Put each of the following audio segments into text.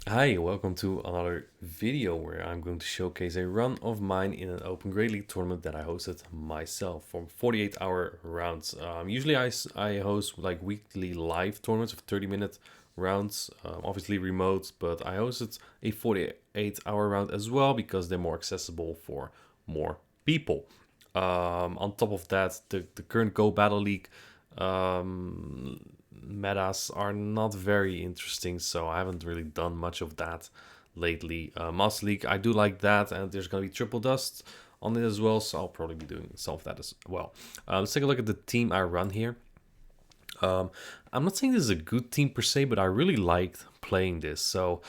Hi, welcome to another video where I'm going to showcase a run of mine in an Open Great League tournament that I hosted myself from 48-hour rounds. Usually I host like weekly live tournaments of 30-minute rounds, obviously remote, but I hosted a 48-hour round as well because they're more accessible for more people. On top of that, the current Go Battle League um, metas are not very interesting, so I haven't really done much of that lately. Master League, I do like that, and there's gonna be Triple Dust on it as well, so I'll probably be doing some of that as well. Let's take a look at the team I run here. Um, I'm not saying this is a good team per se, but I really liked playing this. So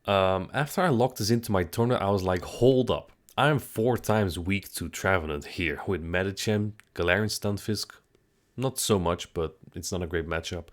after I locked this into my tournament, I was like, hold up. I'm 4 times weak to Travenant here with Medicham, Galarian Stunfisk, not so much, but it's not a great matchup.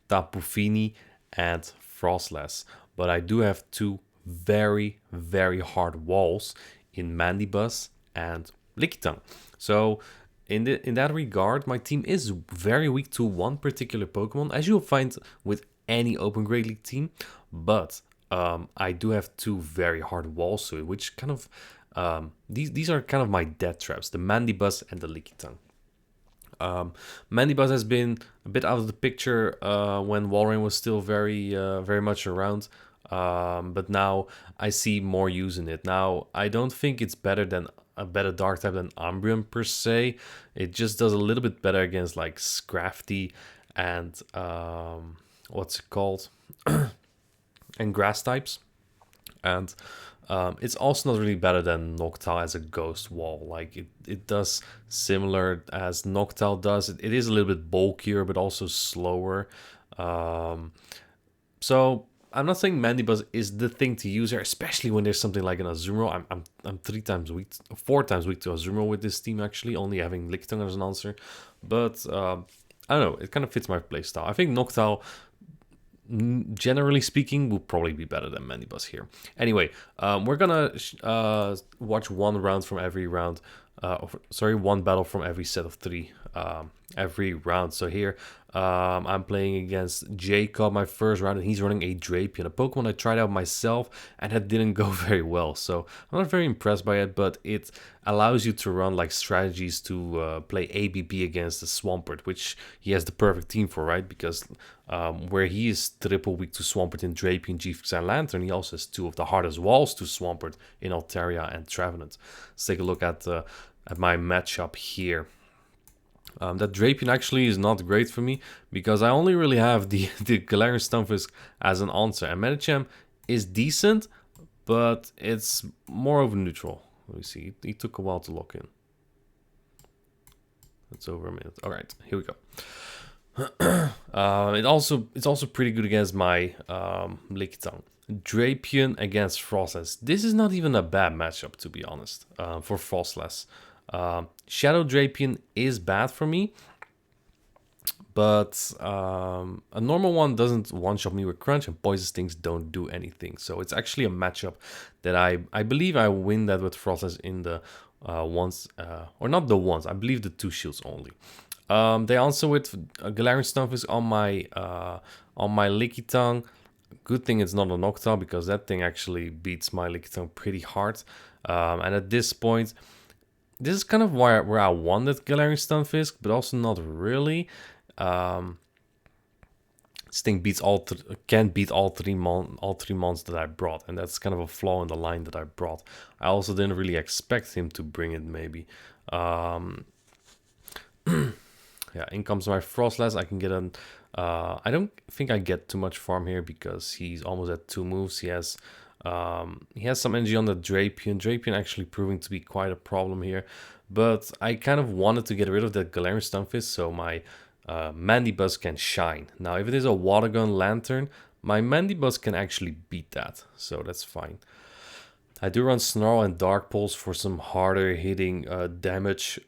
Tapu Fini and Frostless. But I do have two very, very hard walls in Mandibuzz and Lickitung. So in that regard, my team is very weak to one particular Pokemon, as you'll find with any Open Great League team. But I do have two very hard walls to it, which kind of these are kind of my death traps: the Mandibuzz and the Lickitung. Mandibuzz has been a bit out of the picture when Walrein was still very much around. But now I see more use in it. Now I don't think it's better than a better dark type than Umbreon per se. It just does a little bit better against like Scrafty and what's it called, and grass types. And it's also not really better than Noctowl as a ghost wall. Like it does similar as Noctowl does. It is a little bit bulkier, but also slower. So I'm not saying Mandibuzz is the thing to use here, especially when there's something like an Azumarill. I'm 3 times weak, 4 times weak to Azumarill with this team actually, only having Lickitung as an answer. But I don't know, it kind of fits my playstyle. I think Noctowl, generally speaking, will probably be better than Mandibuzz here. Anyway, we're gonna watch one round from every round. One battle from every set of three every round. So here, I'm playing against Jacob my first round, and he's running a Drapion, a Pokemon I tried out myself, and that didn't go very well. So I'm not very impressed by it, but it allows you to run like strategies to play ABB against the Swampert, which he has the perfect team for, right? Because where he is triple weak to Swampert in Drapion, G-Fix, and Lantern, he also has two of the hardest walls to Swampert in Altaria and Trevenant. Let's take a look at my matchup here. That Drapion actually is not great for me because I only really have the Galarian Stunfisk as an answer. And Medicham is decent, but it's more of a neutral. Let me see. He took a while to lock in. It's over a minute. All right, here we go. It's also pretty good against my Lickitung. Drapion against Frostless. This is not even a bad matchup, to be honest, for Frostless. Shadow Drapion is bad for me, but a normal one doesn't one-shot me with Crunch, and Poison Stings don't do anything. So it's actually a matchup that I believe I win that with Frostless in the ones, or not the ones, I believe the 2 shields only. They answer with Galarian Stunfisk on my Lickitung. Good thing it's not a Noctowl because that thing actually beats my Lickitung pretty hard. And at this point, this is kind of where I wanted Galarian Stunfisk, but also not really. This thing can beat all three mons that I brought, and that's kind of a flaw in the line that I brought. I also didn't really expect him to bring it. Maybe. Yeah, in comes my Frostless. I can get an. I don't think I get too much farm here because he's almost at 2 moves. He has some energy on the Drapion. Drapion actually proving to be quite a problem here. But I kind of wanted to get rid of that Galarian Stunfisk so my Mandibuzz can shine. Now, if it is a Water Gun Lantern, my Mandibuzz can actually beat that. So that's fine. I do run Snarl and Dark Pulse for some harder hitting damage.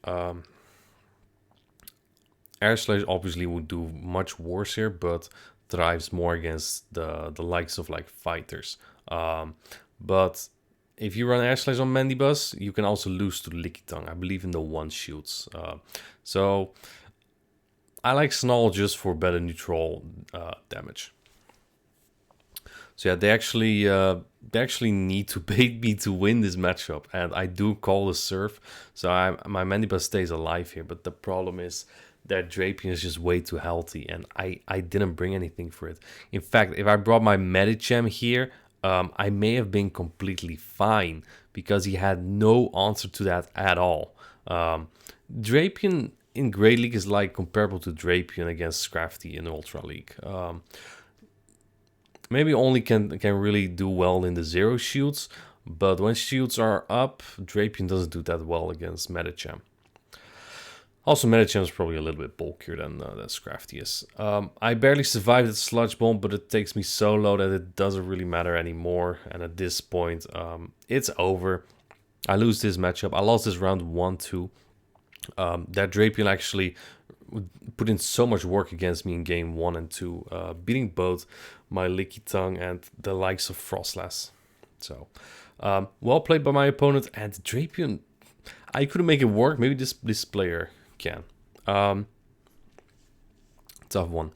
Air Slash obviously would do much worse here, but thrives more against the likes of like fighters. But if you run Air Slash on Mandibuzz, you can also lose to Lickitung. I believe in the 1 shields. So I like Snarl just for better neutral damage. So yeah, they actually need to bait me to win this matchup, and I do call the surf. So my Mandibuzz stays alive here, but the problem is that Drapion is just way too healthy, and I didn't bring anything for it. In fact, if I brought my Medicham here, I may have been completely fine because he had no answer to that at all. Drapion in Great League is like comparable to Drapion against Scrafty in Ultra League. Maybe only can really do well in the zero shields, but when shields are up, Drapion doesn't do that well against Medicham. Also, Medicham is probably a little bit bulkier than Scrafty is. I barely survived the Sludge Bomb, but it takes me so low that it doesn't really matter anymore. And at this point, it's over. I lose this matchup. I lost this round 1-2. That Drapion actually put in so much work against me in game 1 and 2, beating both my Lickitung and the likes of Frostlass. So, well played by my opponent, and Drapion, I couldn't make it work. Maybe this player can. Tough one.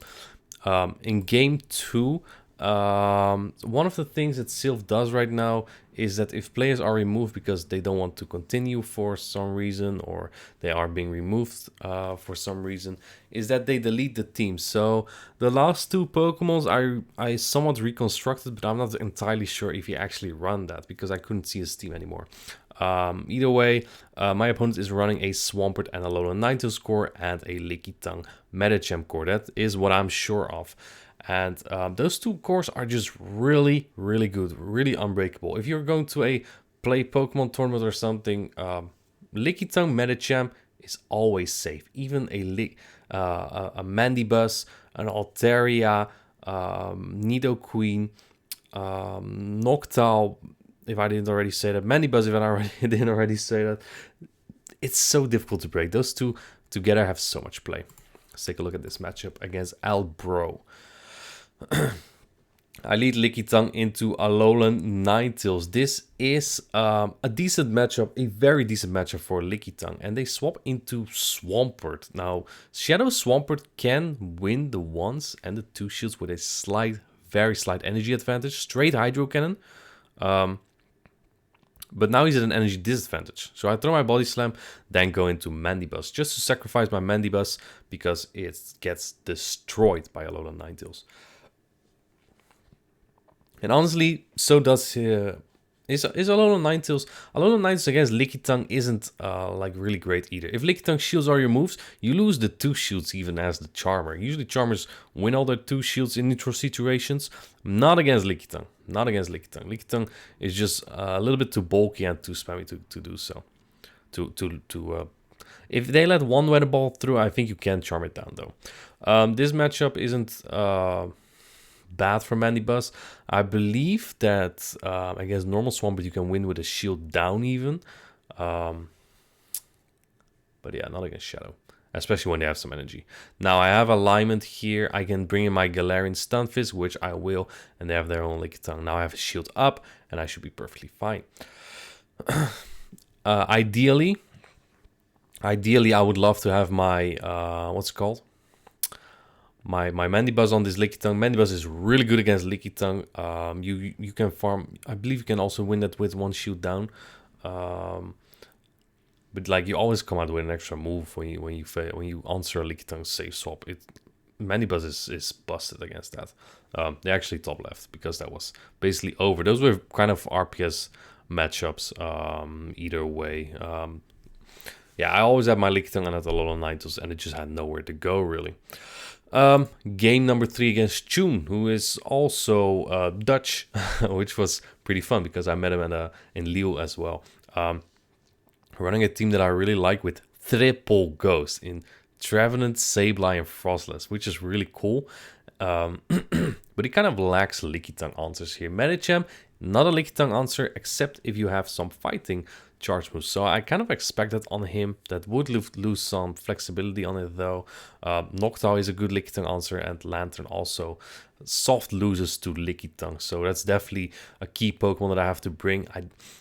In game 2, one of the things that Sylph does right now is that if players are removed because they don't want to continue for some reason, or they are being removed for some reason, is that they delete the team. So the last 2 Pokemons I somewhat reconstructed, but I'm not entirely sure if he actually run that because I couldn't see his team anymore. Either way, my opponent is running a Swampert and a Alolan Ninetales core and a Lickitung Medicham core. That is what I'm sure of. And those 2 cores are just really, really good, really unbreakable. If you're going to play Pokemon tournament or something, Lickitung Medicham is always safe. Even a Mandibuzz, an Altaria, Nidoqueen, Noctowl, if I didn't already say that, Mandibuzz, if I didn't already say that. It's so difficult to break. Those 2 together have so much play. Let's take a look at this matchup against Albro. I lead Lickitung into Alolan Ninetales. This is a decent matchup, a very decent matchup for Lickitung. And they swap into Swampert. Now, Shadow Swampert can win the 1s and the 2 shields with a very slight energy advantage. Straight Hydro Cannon. But now he's at an energy disadvantage. So I throw my Body Slam, then go into Mandibuzz. Just to sacrifice my Mandibuzz because it gets destroyed by Alolan Ninetales. And honestly, so does is Alolan Ninetales. Alolan Ninetales against Lickitung isn't like really great either. If Lickitung shields all your moves, you lose the 2 shields even as the Charmer. Usually Charmers win all their 2 shields in neutral situations. Not against Lickitung. Not against Lickitung. Lickitung is just a little bit too bulky and too spammy to do so. If they let 1 Weather Ball through, I think you can charm it down though. This matchup isn't bad for Mandibuzz. I believe that against normal Swampert you can win with a shield down even. But yeah, not against Shadow. Especially when they have some energy. Now I have alignment here. I can bring in my Galarian Stunfisk, which I will. And they have their own Lickitung. Now I have a shield up and I should be perfectly fine. Ideally, I would love to have my, what's it called? My Mandibuzz on this Lickitung. Mandibuzz is really good against Lickitung. You can farm. I believe you can also win that with 1 shield down. But like you always come out with an extra move when you answer a Lickitung safe swap. Mandibuzz is busted against that. They actually top left because that was basically over. Those were kind of RPS matchups. Either way. Yeah, I always had my Lickitung and at Alolan Ninetales, and it just had nowhere to go really. Game number 3 against Chun, who is also Dutch, which was pretty fun because I met him in Lille as well. Running a team that I really like with triple Ghost in Trevenant, Sableye, and Frostless, which is really cool. But it kind of lacks Lickitung answers here. Medicham, not a Lickitung answer, except if you have some fighting charge moves. So I kind of expect that on him. That would lose some flexibility on it though. Noctowl is a good Lickitung answer, and Lantern also soft loses to Lickitung. So that's definitely a key Pokemon that I have to bring.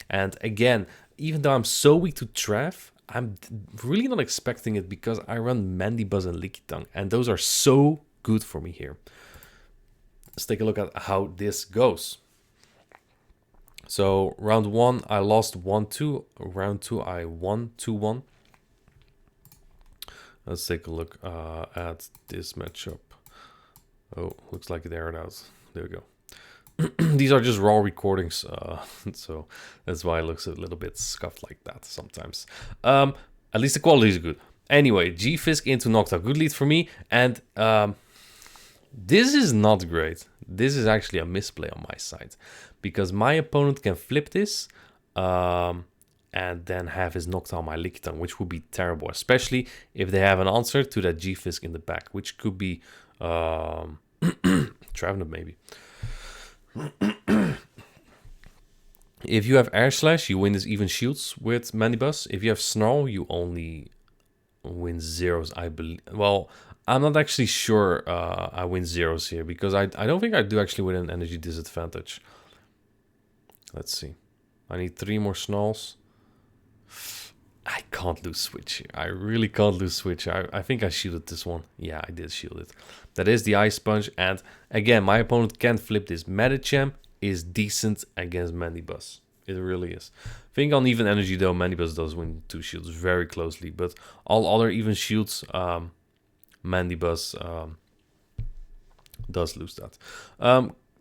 And again, even though I'm so weak to Trev, I'm really not expecting it because I run Mandibuzz and Lickitung, and those are so good for me here. Let's take a look at how this goes. So round 1, I lost 1-2. Round 2, I won 2-1. Let's take a look at this matchup. Oh, looks like it aired out. There we go. These are just raw recordings, so that's why it looks a little bit scuffed like that sometimes. At least the quality is good. Anyway, G-Fisk into Noctowl. Good lead for me. And this is not great. This is actually a misplay on my side. Because my opponent can flip this and then have his Noctowl my Lickitung, which would be terrible. Especially if they have an answer to that G-Fisk in the back, which could be Trevenant maybe. If you have Air Slash, you win this even shields with Mandibuzz. If you have Snarl, you only win zeros, I believe. Well, I'm not actually sure I win zeros here, because I don't think I do actually win an energy disadvantage. Let's see. I need 3 more Snarls. I can't lose Switch here. I really can't lose Switch. I think I shielded this one. Yeah, I did shield it. That is the Ice Punch. And again, my opponent can't flip this. Medicham is decent against Mandibuzz. It really is. I think on even energy though, Mandibuzz does win 2 shields very closely. But all other even shields, Mandibuzz does lose that.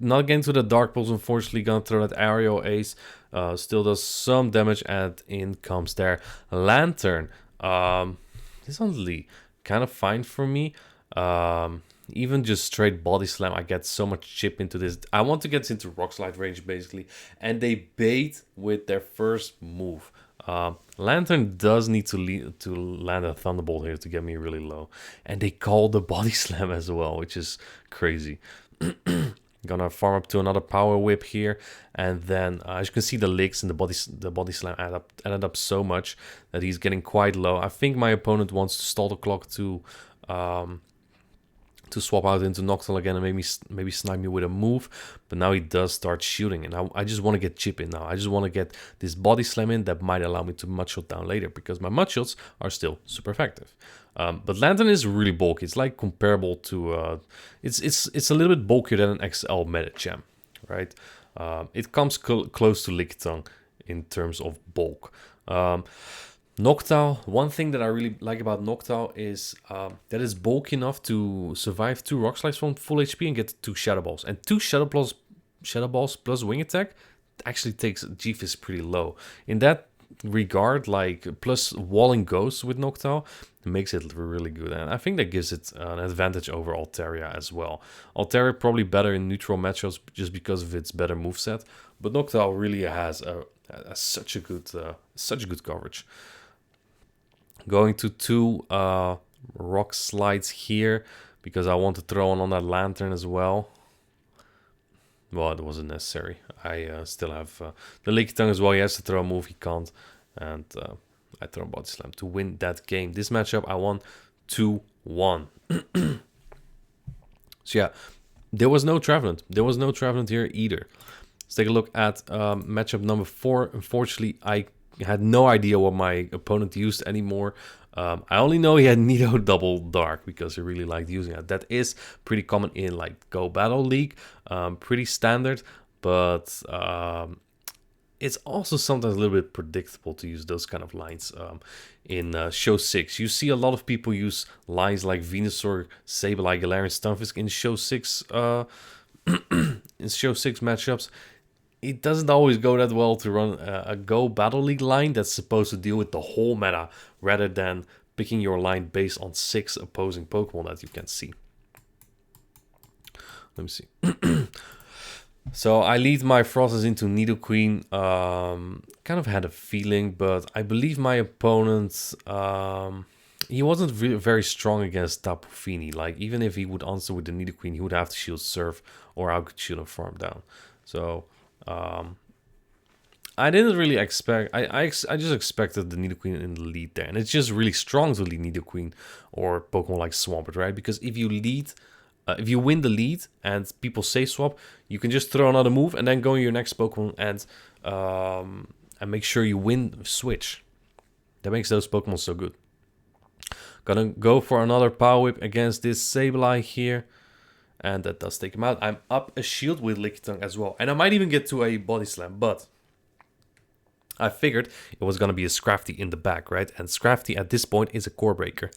Not getting to the Dark Pulse, unfortunately. Gonna throw that Aerial Ace. Still does some damage, and in comes their Lantern. This honestly kind of fine for me. Even just straight Body Slam, I get so much chip into this. I want to get into Rock Slide range, basically. And they bait with their first move. Lantern does need to land a Thunderbolt here to get me really low. And they call the Body Slam as well, which is crazy. Gonna farm up to another Power Whip here, and then as you can see, the licks and the body slam added up so much that he's getting quite low. I think my opponent wants to stall the clock to swap out into Noctowl again and maybe snipe me with a move, but now he does start shooting, and I just want to get chip in now. I just want to get this body slam in that might allow me to Mudshot down later, because my Mudshots are still super effective. But Lantern is really bulky. It's like comparable to it's a little bit bulkier than an XL Medicham, right? It comes close to Lickitung in terms of bulk. Noctowl, one thing that I really like about Noctowl is that it's bulky enough to survive 2 Rock Slides from full HP and get 2 Shadow Balls. And 2 Shadow Balls plus Wing Attack actually takes G-Fisk pretty low. In that regard, like, plus Walling Ghost with Noctowl makes it really good. And I think that gives it an advantage over Altaria as well. Altaria probably better in neutral matchups just because of its better moveset. But Noctowl really has such a good coverage. Going to 2 Rock Slides here because I want to throw on that Lantern as well. Well, it wasn't necessary. I still have the Lickitung as well. He has to throw a move, he can't. And I throw a Body Slam to win that game. This matchup, I won 2-1. So yeah, there was no Trevenant. There was no Trevenant here either. Let's take a look at matchup number 4. Unfortunately, I had no idea what my opponent used anymore. I only know he had Nido Double Dark because he really liked using it. That is pretty common in like Go Battle League, pretty standard, but it's also sometimes a little bit predictable to use those kind of lines in Show 6. You see a lot of people use lines like Venusaur, Sableye, Galarian, Stunfisk in Show 6 in Show 6 matchups. It doesn't always go that well to run a Go Battle League line that's supposed to deal with the whole meta rather than picking your line based on 6 opposing Pokemon that you can see. Let me see. So I lead my Frostas into Nidoqueen. Kind of had a feeling, but I believe my opponent, he wasn't really very strong against Tapu Fini. Like, even if he would answer with the Nidoqueen, he would have to shield Surf, or I could shield and farm down. So I didn't really expect. I just expected the Nidoqueen in the lead there, and it's just really strong to lead Nidoqueen or Pokemon like Swampert, right? Because if you lead, if you win the lead and people say swap, you can just throw another move and then go in your next Pokemon and make sure you win switch. That makes those Pokemon so good. Gonna go for another Power Whip against this Sableye here. And that does take him out. I'm up a shield with Lickitung as well. And I might even get to a Body Slam, but I figured it was going to be a Scrafty in the back, right? And Scrafty at this point is a core breaker.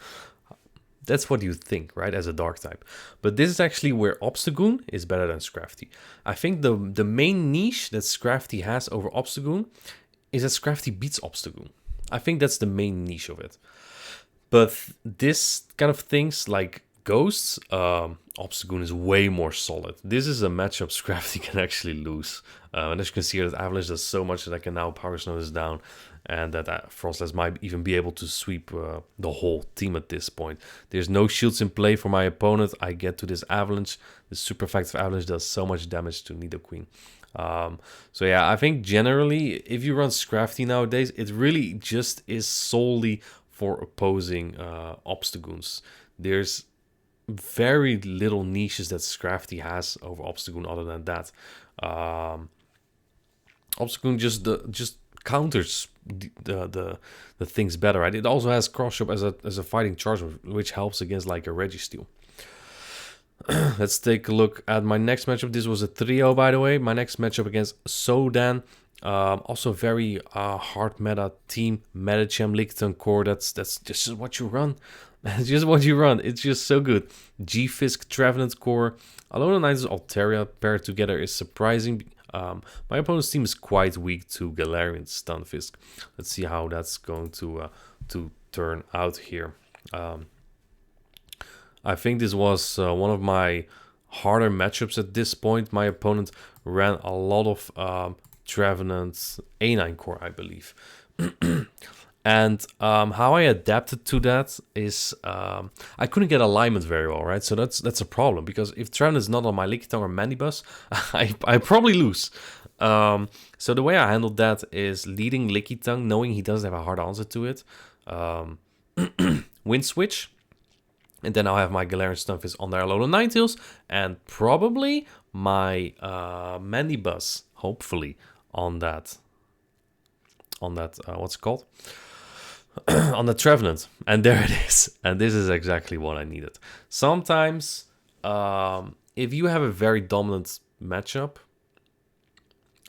That's what you think, right, as a dark type. But this is actually where Obstagoon is better than Scrafty. I think the main niche that Scrafty has over Obstagoon is that Scrafty beats Obstagoon. I think that's the main niche of it. But this kind of things like Ghosts, Obstagoon is way more solid. This is a matchup Scrafty can actually lose. And as you can see here, that Avalanche does so much that I can now Power Snow this down. And that Frostless might even be able to sweep the whole team at this point. There's no shields in play for my opponent. I get to this Avalanche. The super effective Avalanche does so much damage to Nidoqueen. So yeah, I think generally, if you run Scrafty nowadays, it really just is solely for opposing Obstagoons. There's very little niches that Scrafty has over Obstagoon other than that. Obstagoon just counters the things better, right? It also has cross shop as a fighting charge, which helps against like a Registeel. Let's take a look at my next matchup. This was a trio, by the way. My next matchup against Sodan. Also very hard meta team. Medicham, Licton Core. That's just what you run. It's just what you run. It's just so good. G-Fisk, Trevenant Core. Alola Knights Altaria paired together is surprising. My opponent's team is quite weak to Galarian Stunfisk. Let's see how that's going to turn out here. I think this was one of my harder matchups at this point. My opponent ran a lot of Trevenant A9 core, I believe. And how I adapted to that is I couldn't get alignment very well, right? So that's a problem, because if Trevenant is not on my Lickitung or Mandibuzz, I probably lose. So the way I handled that is leading Lickitung, knowing he doesn't have a hard answer to it. Wind Switch. And then I'll have my Galarian Stunfisk on their Alola Ninetales, and probably my Mandibuzz, hopefully, on that what's it called? On the Trevenant. And there it is. And this is exactly what I needed. Sometimes, if you have a very dominant matchup,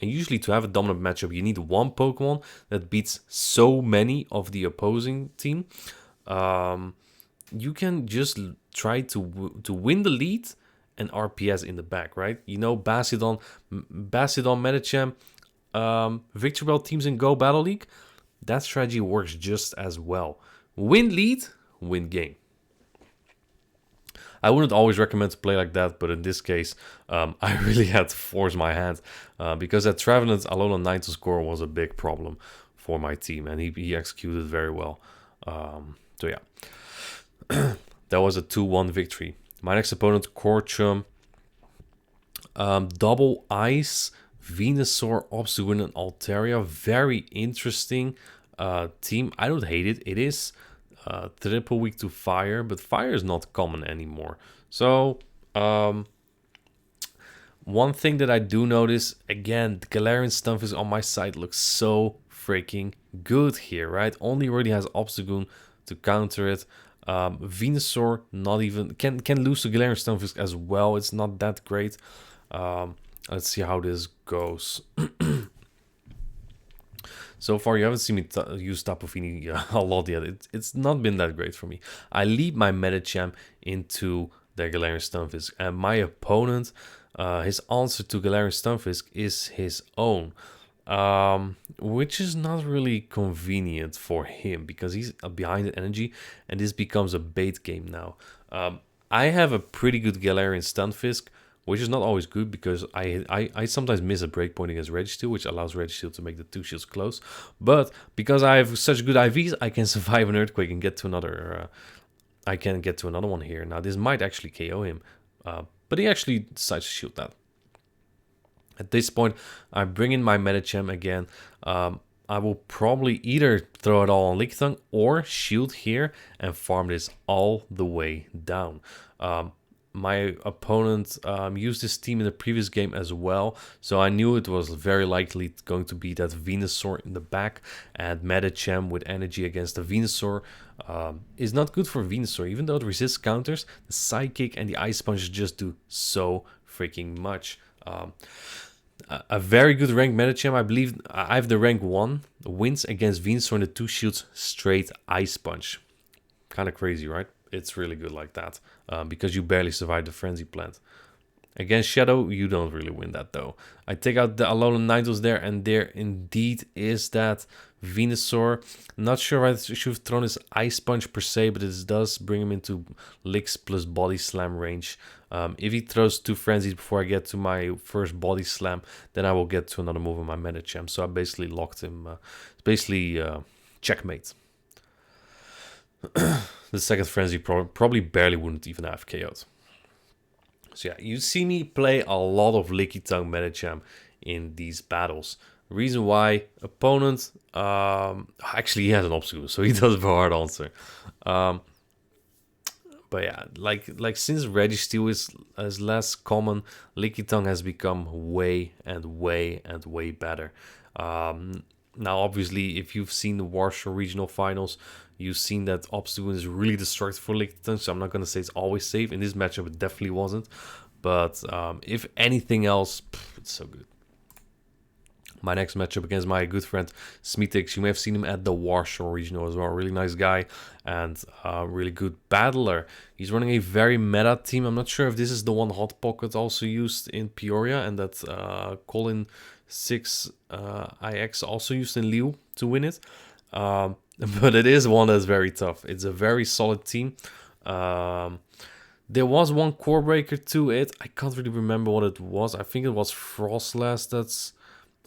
and usually to have a dominant matchup, you need one Pokemon that beats so many of the opposing team. You can just try to win the lead and RPS in the back, right? You know, Bastiodon, Medicham, Victreebel teams in Go Battle League, that strategy works just as well. Win lead, win game. I wouldn't always recommend to play like that, but in this case, I really had to force my hand because that Trevenant Alola Ninetales score was a big problem for my team, and he executed very well. So yeah. That was a 2-1 victory. My next opponent, Korchum. Double Ice, Venusaur, Obstagoon, and Altaria. Very interesting team. I don't hate it. It is triple weak to fire, but fire is not common anymore. So, one thing that I do notice, again, the Galarian Stunfisk on my side looks so freaking good here, right? Only really has Obstagoon to counter it. Venusaur not even can lose to Galarian Stunfisk as well. It's not that great. Let's see how this goes. So far, you haven't seen me use Tapu Fini a lot yet. It's not been that great for me. I lead my Medicham into the Galarian Stunfisk, and my opponent, his answer to Galarian Stunfisk is his own. Which is not really convenient for him because he's behind the energy, and this becomes a bait game now. I have a pretty good Galarian Stunfisk, which is not always good because I sometimes miss a breakpoint against Registeel, which allows Registeel to make the two shields close. But because I have such good IVs, I can survive an Earthquake and get to another. I can get to another one here. Now this might actually KO him, but he actually decides to shield that. At this point, I bring in my Medicham again. I will probably either throw it all on Lickitung or shield here and farm this all the way down. My opponent used this team in the previous game as well, so I knew it was very likely going to be that Venusaur in the back, and Medicham with energy against the Venusaur is not good for Venusaur. Even though it resists counters, the Psychic and the Ice Punch just do so freaking much. A very good ranked Medicham. I believe I have the rank 1. Wins against Venusaur in the 2 shields straight Ice Punch. Kind of crazy, right? It's really good like that. Because you barely survived the Frenzy Plant. Against Shadow, you don't really win that though. I take out the Alolan Ninetales there, and there indeed is that Venusaur. Not sure if I should have thrown his Ice Punch per se, but it does bring him into Licks plus Body Slam range. If he throws 2 Frenzies before I get to my first Body Slam, then I will get to another move on my Medicham. So I basically locked him. Basically checkmate. The second Frenzy probably barely wouldn't even have KO'd. So yeah, you see me play a lot of Lickitung Medicham in these battles. Reason why, opponent, actually he has an obstacle, so he does have a hard answer. But yeah, like since Registeel is less common, Lickitung has become way better. Now obviously, if you've seen the Warsaw Regional Finals, you've seen that Obstagoon is really destructive for Lickitung, so I'm not going to say it's always safe. In this matchup, it definitely wasn't. But if anything else, it's so good. My next matchup against my good friend Smeetix. You may have seen him at the Warsaw Regional as well. Really nice guy and really good battler. He's running a very meta team. I'm not sure if this is the one Hot Pocket also used in Peoria, and that Colin 6 IX also used in Liu to win it. But it is one that's very tough. It's a very solid team. There was one core breaker to it. I can't really remember what it was. I think it was Frostlass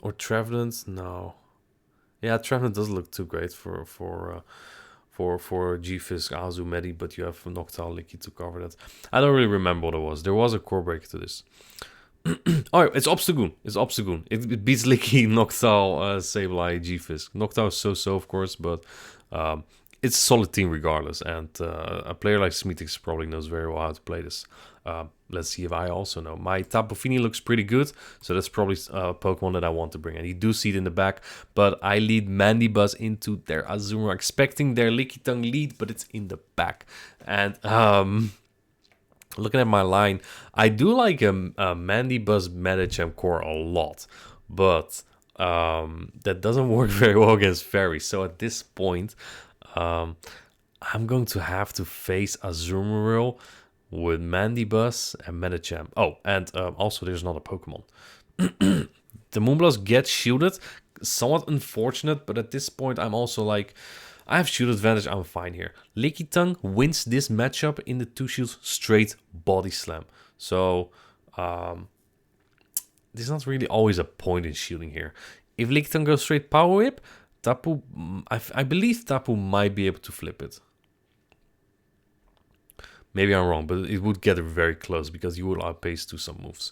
or Trevenant. No. Yeah, Trevenant doesn't look too great for G-Fisk, Azu, Medi, but you have Noctowl, Licky to cover that. I don't really remember what it was. There was a core breaker to this. Oh, it's Obstagoon. It's Obstagoon. It beats Licky, Noctowl, Sableye, G-Fisk. Noctowl is so, of course, but it's a solid team regardless. And a player like Smeetix probably knows very well how to play this. Let's see if I also know. My Tapu Fini looks pretty good, so that's probably a Pokemon that I want to bring. And you do see it in the back, but I lead Mandibuzz into their Azumarill, expecting their Lickitung lead, but it's in the back. And looking at my line, I do like a Mandibuzz Medicham core a lot, but that doesn't work very well against Fairy. So at this point, I'm going to have to face Azumarill with Mandibuzz and Medicham. Oh, and also there's another Pokemon. The Moonblast gets shielded. Somewhat unfortunate, but at this point I'm also like, I have shield advantage, I'm fine here. Lickitung wins this matchup in the 2 shields straight Body Slam. So there's not really always a point in shielding here. If Lickitung goes straight Power Whip, Tapu, I believe Tapu might be able to flip it. Maybe I'm wrong, but it would get very close because you will outpace to some moves.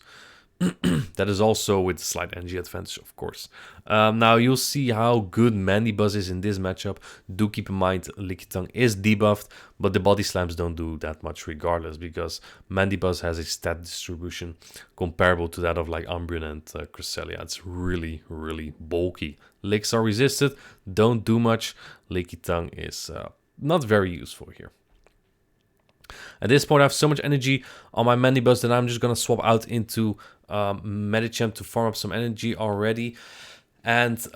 That is also with slight energy advantage, of course. Now you'll see how good Mandibuzz is in this matchup. Do keep in mind Lickitung is debuffed, but the body slams don't do that much regardless, because Mandibuzz has a stat distribution comparable to that of like Umbreon and Cresselia. It's really bulky. Licks are resisted, don't do much. Lickitung is not very useful here. At this point, I have so much energy on my Mandibuzz that I'm just going to swap out into Medicham to farm up some energy already. And they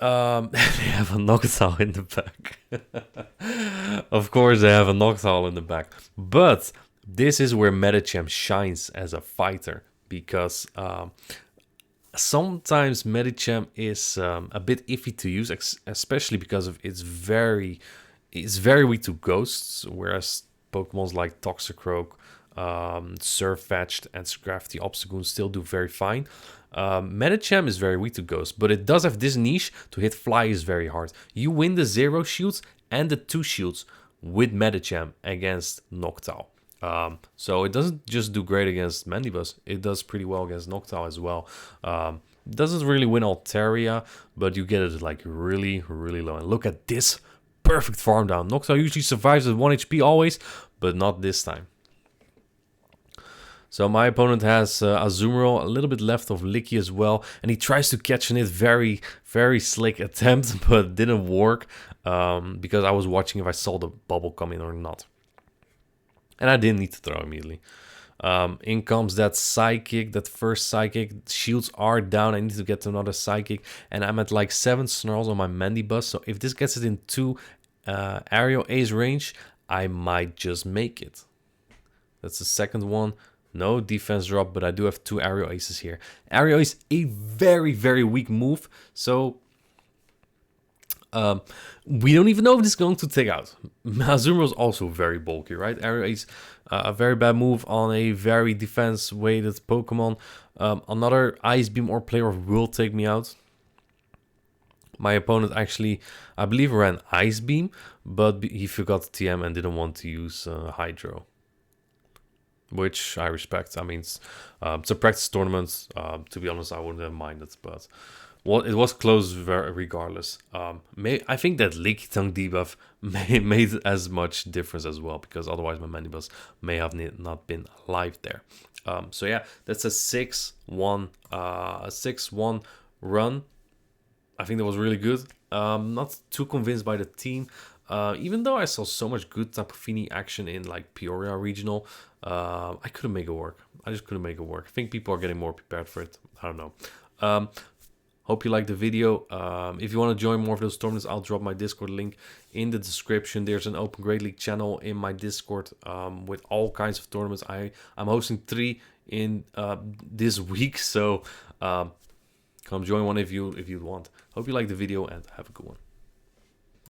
have a Noctowl in the back. Of course, they have a Noctowl in the back. But this is where Medicham shines as a fighter, because sometimes Medicham is a bit iffy to use, especially because of it's very weak to ghosts, whereas Pokemons like Toxicroak, Surfetch'd, and Scrafty Obstagoon still do very fine. Medicham is very weak to Ghost, but it does have this niche to hit Flyers very hard. You win the 0 shields and the 2 shields with Medicham against Noctowl. So it doesn't just do great against Mandibuzz, it does pretty well against Noctowl as well. Doesn't really win Altaria, but you get it like really low. And look at this perfect farm down. Noctowl usually survives at 1 HP always, but not this time. So my opponent has Azumarill, a little bit left of Licky as well, and he tries to catch in it. Very slick attempt, but didn't work because I was watching if I saw the bubble come in or not. And I didn't need to throw immediately. In comes that psychic, that first psychic. Shields are down. I need to get to another psychic, and I'm at like 7 snarls on my Mandibus. So if this gets it in 2 aerial ace range, I might just make it. That's the second one. No defense drop, but I do have 2 aerial aces here. Aerial ace, a very, very weak move. So we don't even know if this is going to take out. Azumarill is also very bulky, right? Aerial ace, a very bad move on a very defense-weighted Pokemon. Another Ice Beam or Player will take me out. My opponent actually, I believe, ran Ice Beam, but he forgot TM and didn't want to use Hydro. Which I respect. I mean, it's a practice tournament. To be honest, I wouldn't have minded, but it was close regardless. I think that Leaky Tongue debuff made as much difference as well, because otherwise my Mandibus may have not been alive there. So yeah, that's a 6-1 run. I think that was really good. Not too convinced by the team. Even though I saw so much good Tapu Fini action in like Peoria Regional, I couldn't make it work. I just couldn't make it work. I think people are getting more prepared for it. I don't know. Hope you liked the video. If you want to join more of those tournaments, I'll drop my Discord link in the description. There's an Open Great League channel in my Discord with all kinds of tournaments. I'm hosting 3 in this week, so come join one if you want. Hope you liked the video and have a good one.